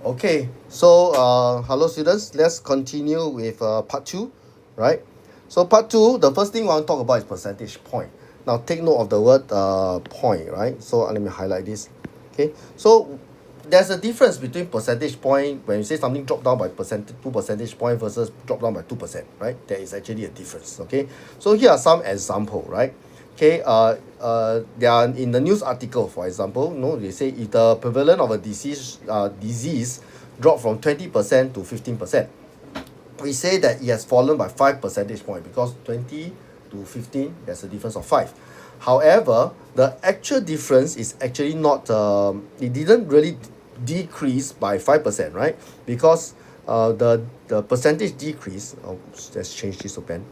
Okay, so hello students, let's continue with part 2, right? So part 2, the first thing I want to talk about is percentage point. Now take note of the word point, right? So let me highlight this. Okay, so there's a difference between percentage point when you say something drop down by 2 percentage point versus drop down by 2%, right? There is actually a difference, okay? So here are some example, right? Okay, they are in the news article, for example, they say if the prevalence of a disease drop from 20% to 15%, we say that it has fallen by 5 percentage point because 20 to 15, there's a difference of 5. However, the actual difference is actually not, it didn't really decrease by 5%, right? Because the percentage decrease, let's change this to pen.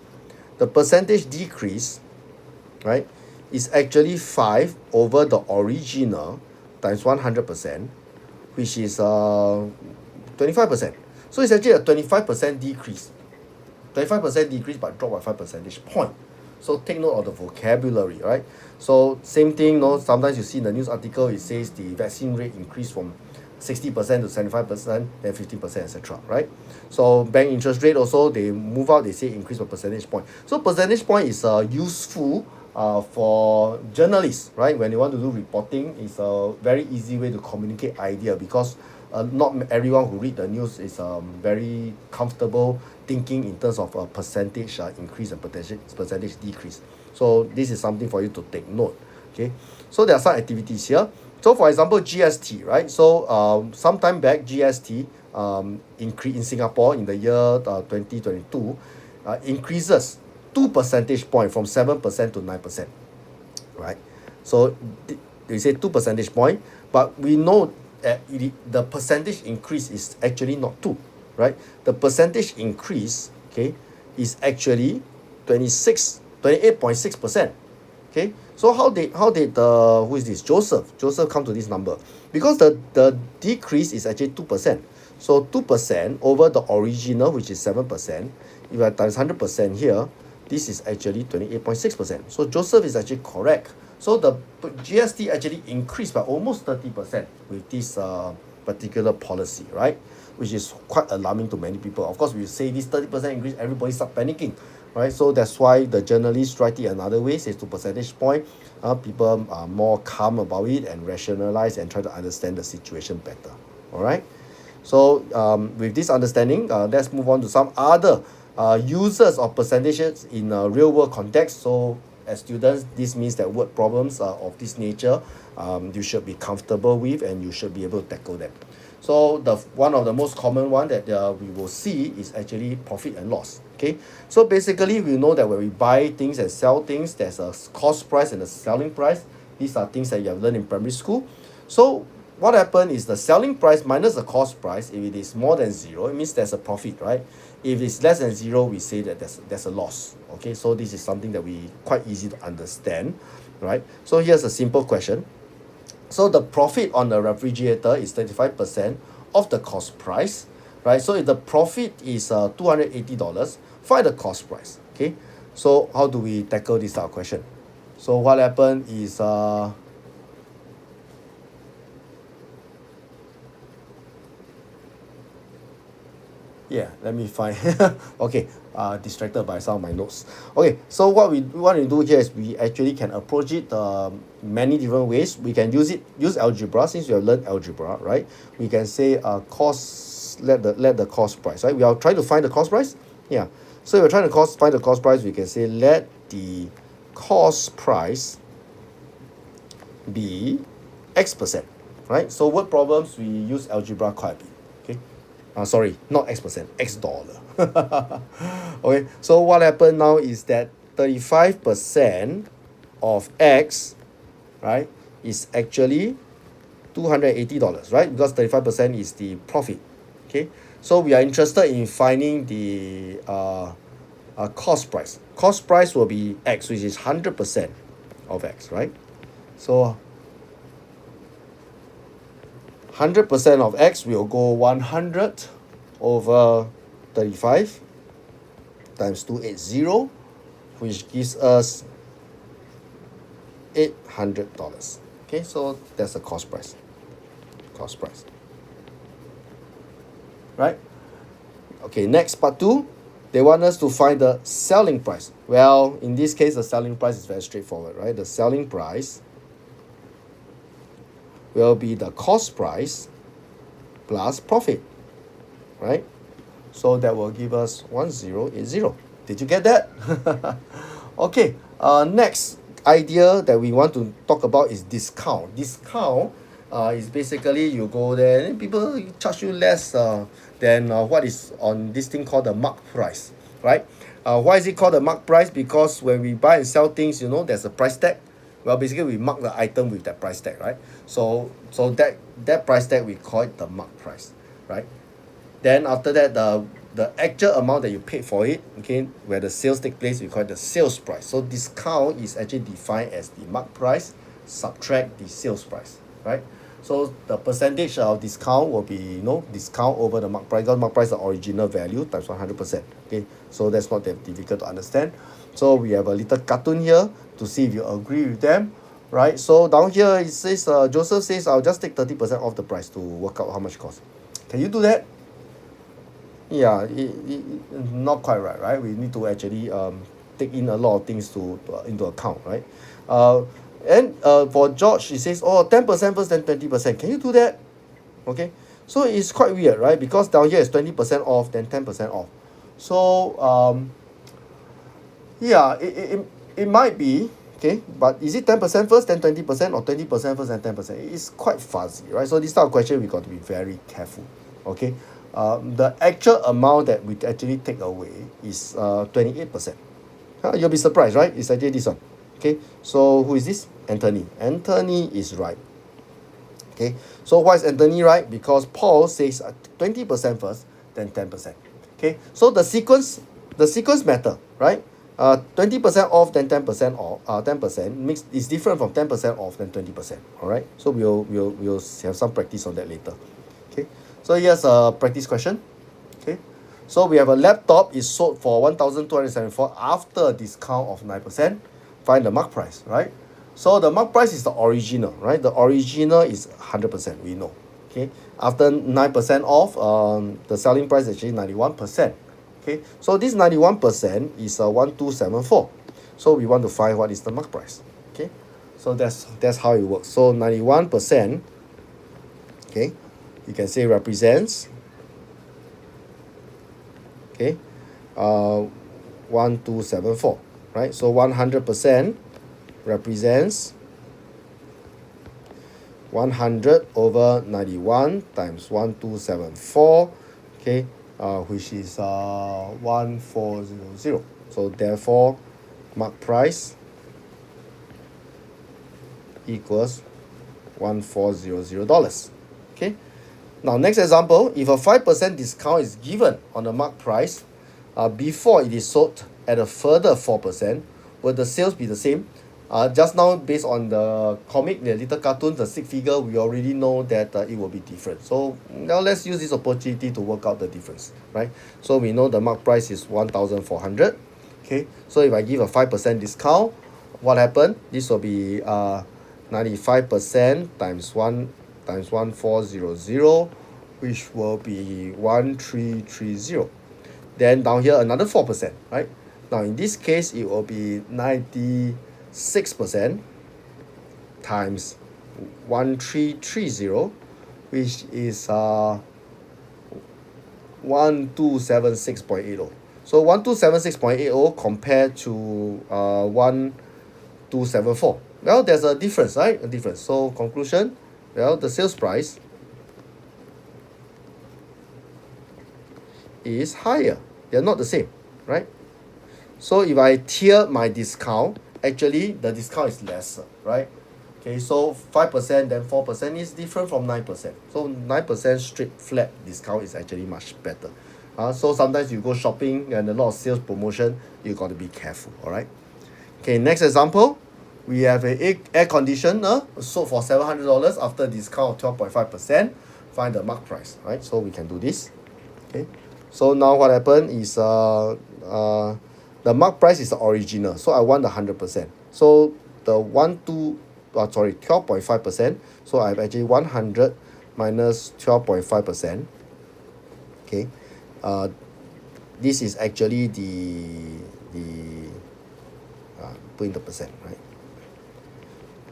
The percentage decrease, right, is actually 5 over the original times 100%, which is 25%. So it's actually a 25% decrease. 25% decrease but drop by 5 percentage point. So take note of the vocabulary, right? So same thing, sometimes you see in the news article, it says the vaccine rate increased from 60% to 75%, then 15%, etc., right? So bank interest rate also, they move out, they say increase by percentage point. So percentage point is useful for journalists, right? When they want to do reporting, it's a very easy way to communicate idea because not everyone who read the news is very comfortable thinking in terms of a percentage increase and percentage decrease. So this is something for you to take note. Okay, so there are some activities here. So for example, GST, right? So sometime back, GST increase in Singapore in the year 2022 increases 2 percentage point from 7% to 9%, right? So they say 2 percentage point, but we know that the percentage increase is actually not 2, right? The percentage increase, okay, is actually 28.6%. Okay, so how did the who is this Joseph come to this number? Because the decrease is actually 2%. So 2% over the original, which is 7%. If I times 100% here, this is actually 28.6%. So Joseph is actually correct. So the GST actually increased by almost 30% with this particular policy, right? Which is quite alarming to many people. Of course, we say this 30% increase, everybody start panicking, right? So that's why the journalists write it another way, says 2 percentage point. People are more calm about it and rationalize and try to understand the situation better. All right. So with this understanding, let's move on to some other uses of percentages in a real world context. So as students, this means that word problems of this nature, you should be comfortable with and you should be able to tackle them. So one of the most common one that we will see is actually profit and loss. Okay, so basically we know that when we buy things and sell things, there's a cost price and a selling price. These are things that you have learned in primary school. So what happened is the selling price minus the cost price. If it is more than 0, it means there's a profit, right? If it's less than 0, we say that there's a loss. Okay, so this is something that we quite easy to understand, right? So here's a simple question. So the profit on the refrigerator is 35% of the cost price, right? So if the profit is $280, find the cost price. Okay, so how do we tackle this question? So what happened is yeah, let me find. Okay, distracted by some of my notes. Okay, so what we want to do here is we actually can approach it many different ways. We can use algebra, since we have learned algebra, right? We can say cost, let the cost price, right? We are trying to find the cost price. Yeah, so if we're trying to find the cost price, we can say let the cost price be X%, right? So word problems, we use algebra quite a bit. Okay, sorry, not X%, X dollar. Okay, so what happened now is that 35% of X, right, is actually $280, right? Because 35% is the profit. Okay, so we are interested in finding the cost price. Cost price will be X, which is 100% of X, right? So 100% of X will go 100 over 35 times 280, which gives us $800. Okay, so that's the cost price. right? Okay, next part 2, they want us to find the selling price. Well, in this case, the selling price is very straightforward, right? The selling price will be the cost price plus profit, right? So that will give us 1080. Did you get that? Okay, next idea that we want to talk about is discount. Discount is basically you go there and people charge you less than what is on this thing called the mark price, right? Why is it called the mark price? Because when we buy and sell things, you know, there's a price tag. Well, basically we mark the item with that price tag, right? So that price tag, we call it the mark price, right? Then after that, the actual amount that you paid for it, okay, where the sales take place, we call it the sales price. So discount is actually defined as the mark price subtract the sales price, right? So the percentage of discount will be, you know, discount over the mark price. Because mark price is the original value times 100%. Okay, so that's not that difficult to understand. So we have a little cartoon here to see if you agree with them, right? So down here it says Joseph says I'll just take 30% off the price to work out how much it costs. Can you do that? Yeah, not quite right? We need to actually take in a lot of things to into account, right? Uh, and for George, he says, oh, 10% first, then 20%. Can you do that? Okay, so it's quite weird, right? Because down here is 20% off, then 10% off. So yeah, it might be, okay, but is it 10% first, then 20%, or 20% first and 10%? It's quite fuzzy, right? So this type of question, we got to be very careful, okay? The actual amount that we actually take away is 28%. You'll be surprised, right? It's actually this one. Okay, so who is this? Anthony. Anthony is right. Okay, so why is Anthony right? Because Paul says 20% first, then 10%. Okay, so the sequence matter, right? 20% off, then 10% off. 10% makes is different from 10% off, then 20%. All right, so we'll have some practice on that later. Okay, so here's a practice question. Okay, so we have a laptop is sold for 1,274 after a discount of 9%. Find the mark price, right? So the mark price is the original, right? The original is 100%, we know. Okay, after 9% off, the selling price is actually 91%. Okay, so this 91% is 1,274. So we want to find what is the mark price. Okay, so that's how it works. So 91%, okay, you can say represents, okay, 1,274, right? So 100% represents 100 over 91 times 1,274, okay, which is 1,400. So therefore, mark price equals $1,400. Okay. Now next example, if a 5% discount is given on the mark price before it is sold at a further 4%, will the sales be the same? Just now, based on the comic, the little cartoon, the stick figure, we already know that it will be different. So now let's use this opportunity to work out the difference, right? So we know the mark price is 1,400. Okay, so if I give a 5% discount, what happened? This will be 95% times 1,400, which will be 1,330. Then down here another 4%, right? Now in this case, it will be 96% times 1,330, which is 1,276.80. So 1,276.80 compared to 1,274. Well, there's a difference, right? A difference. So conclusion, well, the sales price is higher. They're not the same, right? So if I tier my discount, actually the discount is lesser, right? Okay, so 5%, then 4% is different from 9%. So 9% straight flat discount is actually much better. So sometimes you go shopping and a lot of sales promotion, you got to be careful, all right? Okay, next example, we have a air conditioner sold for $700 after discount of 12.5%. Find the mark price, right? So we can do this. Okay, so now what happened is the mark price is the original, so I want the 100%. So the 12.5%. So I have actually 100 minus 12.5%. Okay, uh, this is actually the put in the percent, right?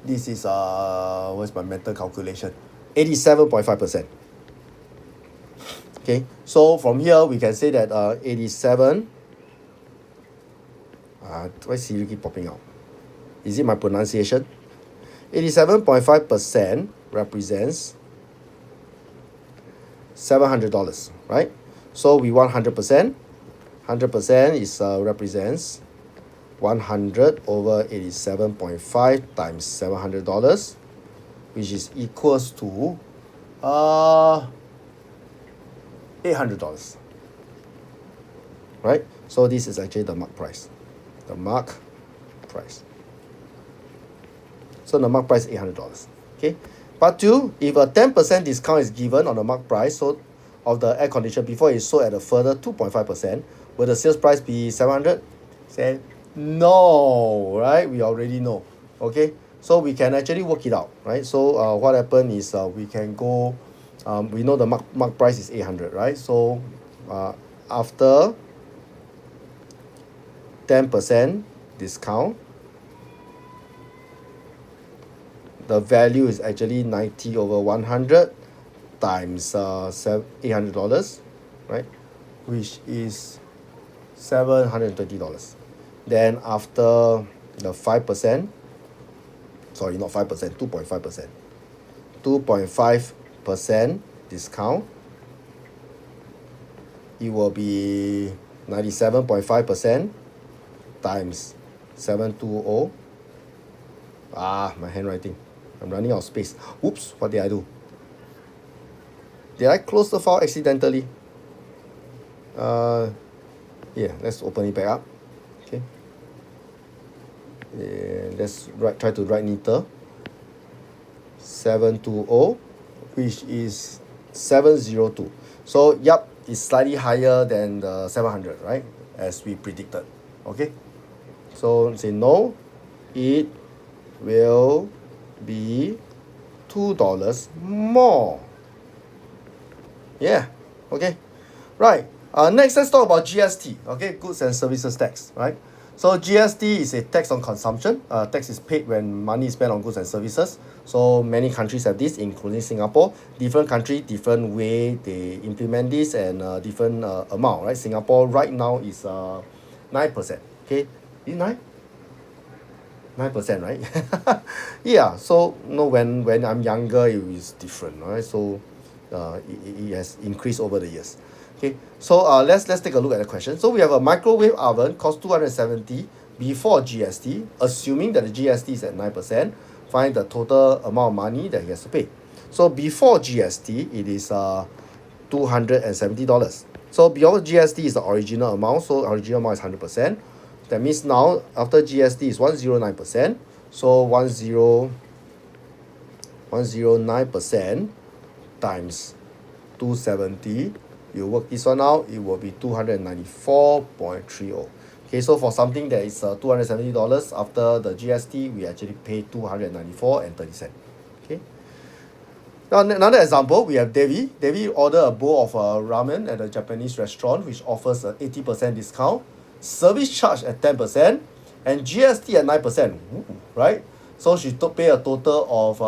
This is what's my mental calculation? 87.5%. Okay, so from here we can say that 87. Why Siri keep popping out? Is it my pronunciation? 87.5% represents $700, right? So we want 100%. 100% is represents 100 over 87.5 times $700, which is equals to $800, right? So this is actually the mark price. The mark price. So the mark price is $800. Okay. Part 2, if a 10% discount is given on the mark price so of the air conditioner before it's sold at a further 2.5%, will the sales price be 700? Say no, right? We already know. Okay. So we can actually work it out, right? So what happened is we can go, we know the mark price is 800, right? So after 10% discount, the value is actually 90 over 100 times $800, right? Which is $720. Then after the 5%, sorry, not 5%, 2.5%, 2.5% discount, it will be 97.5% times 720. My handwriting. I'm running out of space. Oops, what did I do? Did I close the file accidentally? Yeah, let's open it back up. Okay. Yeah, let's try to write neater. 720, which is 702. So, yep, it's slightly higher than the 700, right? As we predicted. Okay. So, say no, it will be $2 more. Yeah, okay. Right. Next, let's talk about GST. Okay, goods and services tax. Right. So GST is a tax on consumption. Tax is paid when money is spent on goods and services. So many countries have this, including Singapore. Different country, different way they implement this, and different amount. Right. Singapore right now is 9%. Okay, is it 9%, right? Yeah. So when I'm younger, it is different, right? So it has increased over the years. Okay. So let's take a look at the question. So we have a microwave oven cost 270 before GST, assuming that the GST is at 9%. Find the total amount of money that he has to pay. So before GST, it is $270. So before GST is the original amount. So original amount is 100%. That means now after GST is 109%. So 109% times 270. You work this one out, it will be 294.30. Okay, so for something that is $270 after the GST, we actually pay 294.30. Okay. Now another example, we have Devi. Devi ordered a bowl of ramen at a Japanese restaurant which offers an 80% discount, service charge at 10%, and GST at 9%. Ooh, right? So she pay a total of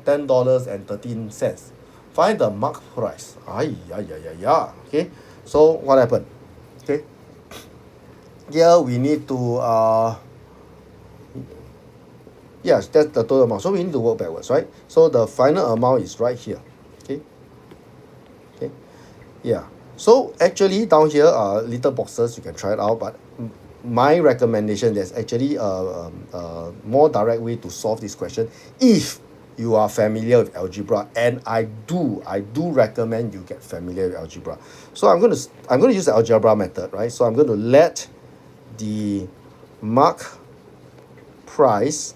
$10.13. Find the mark price. Okay. So what happened? Okay. Here we need to yes, that's the total amount. So we need to work backwards, right? So the final amount is right here. Okay. Okay. Yeah. So actually down here are little boxes, you can try it out, but my recommendation, there's actually a more direct way to solve this question if you are familiar with algebra, and I do recommend you get familiar with algebra. So I'm going to use the algebra method, right? So I'm going to let the mark price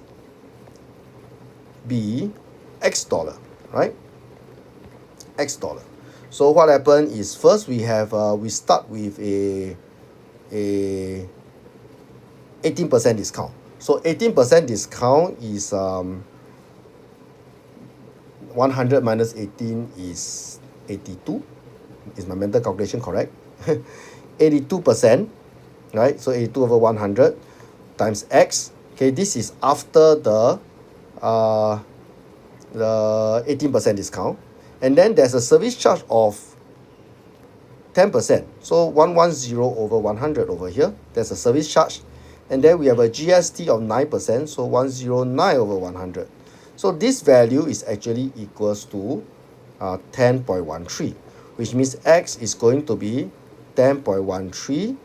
be X dollar, right? X dollar. So what happened is first we have we start with a 18% discount. So 18% discount is 100 minus 18 is 82. Is my mental calculation correct? 82%, right? So 82 over 100 times X. Okay, this is after the 18% discount. And then there's a service charge of 10%. So 110 over 100 over here. There's a service charge. And then we have a GST of 9%. So 109 over 100. So this value is actually equals to 10.13, which means X is going to be 10.13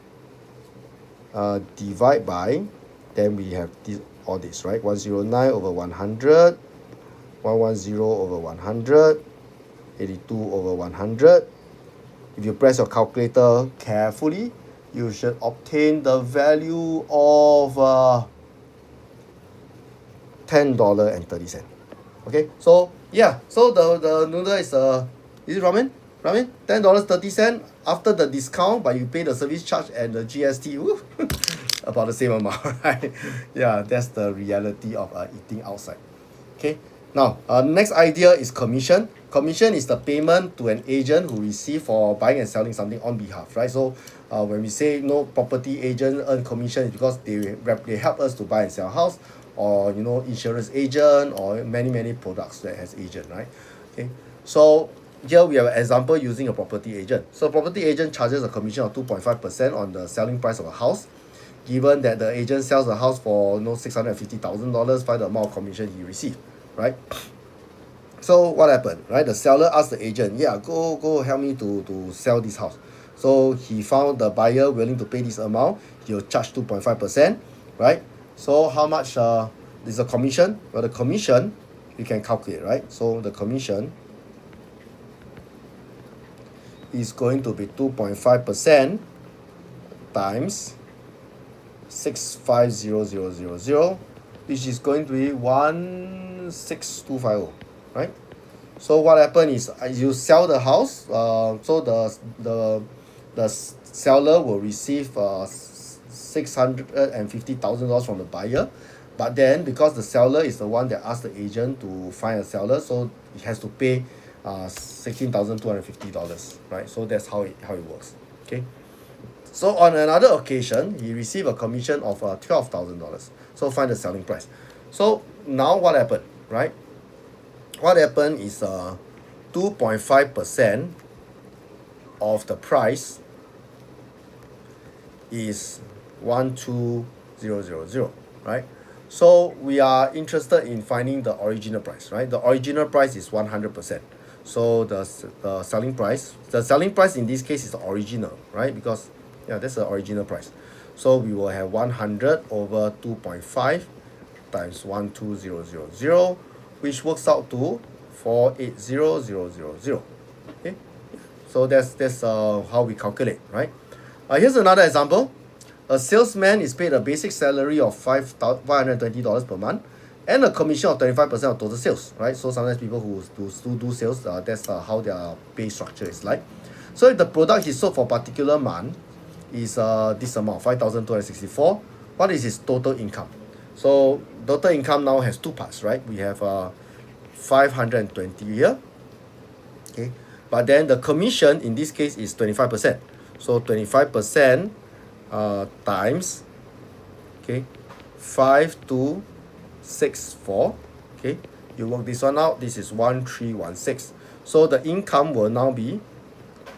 divide by, then we have this, all this, right? 109 over 100, 110 over 100, 82 over 100. If you press your calculator carefully, you should obtain the value of $10.30. Okay, so yeah, so the noodle is it ramen? Ramen? $10.30 after the discount, but you pay the service charge and the GST. Woo, about the same amount, right? Yeah, that's the reality of eating outside. Okay, now next idea is commission. Commission is the payment to an agent who receive for buying and selling something on behalf, right? So when we say no property agent earn commission, it's because they help us to buy and sell house, or insurance agent, or many products that has agent, right? Okay, so here we have an example using a property agent. So property agent charges a commission of 2.5% on the selling price of a house. Given that the agent sells the house for $650,000, find the amount of commission he received, right? So what happened, right? The seller asked the agent, yeah, go help me to sell this house. So he found the buyer willing to pay this amount. He'll charge 2.5%, right? So how much is the commission? Well, the commission you can calculate, right? So the commission is going to be 2.5% times 650,000, which is going to be 16250, right? So what happened is you sell the house, so the seller will receive $650,000 from the buyer, but then because the seller is the one that asked the agent to find a seller, so he has to pay $16,250, right? So that's how it works. Okay, so on another occasion he received a commission of $12,000. So find the selling price. So now what happened, right? What happened is 2.5% of the price is 12000, right? So we are interested in finding the original price, right? The original price is 100%. So the selling price in this case is the original, right? Because yeah, that's the original price. So we will have 100 over 2.5 times 12000, which works out to 480000. Okay, so that's how we calculate, right? Here's another example. A salesman is paid a basic salary of $520 per month and a commission of 25% of total sales, right? So sometimes people who do sales, that's how their pay structure is like. So if the product he sold for a particular month is this amount, 5,264, what is his total income? So total income now has two parts, right? We have 520 here, okay, but then the commission in this case is 25%. So 25% times, okay, 5264, okay, you work this one out, this is 1316. So the income will now be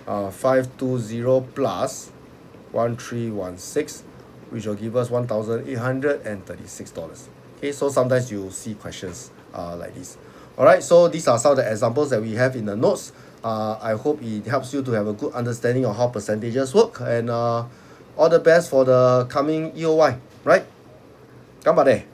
520 plus 1316, which will give us $1,836. Okay, so sometimes you see questions like this. All right, so these are some of the examples that we have in the notes. I hope it helps you to have a good understanding of how percentages work, and all the best for the coming EOY, right? Gambare.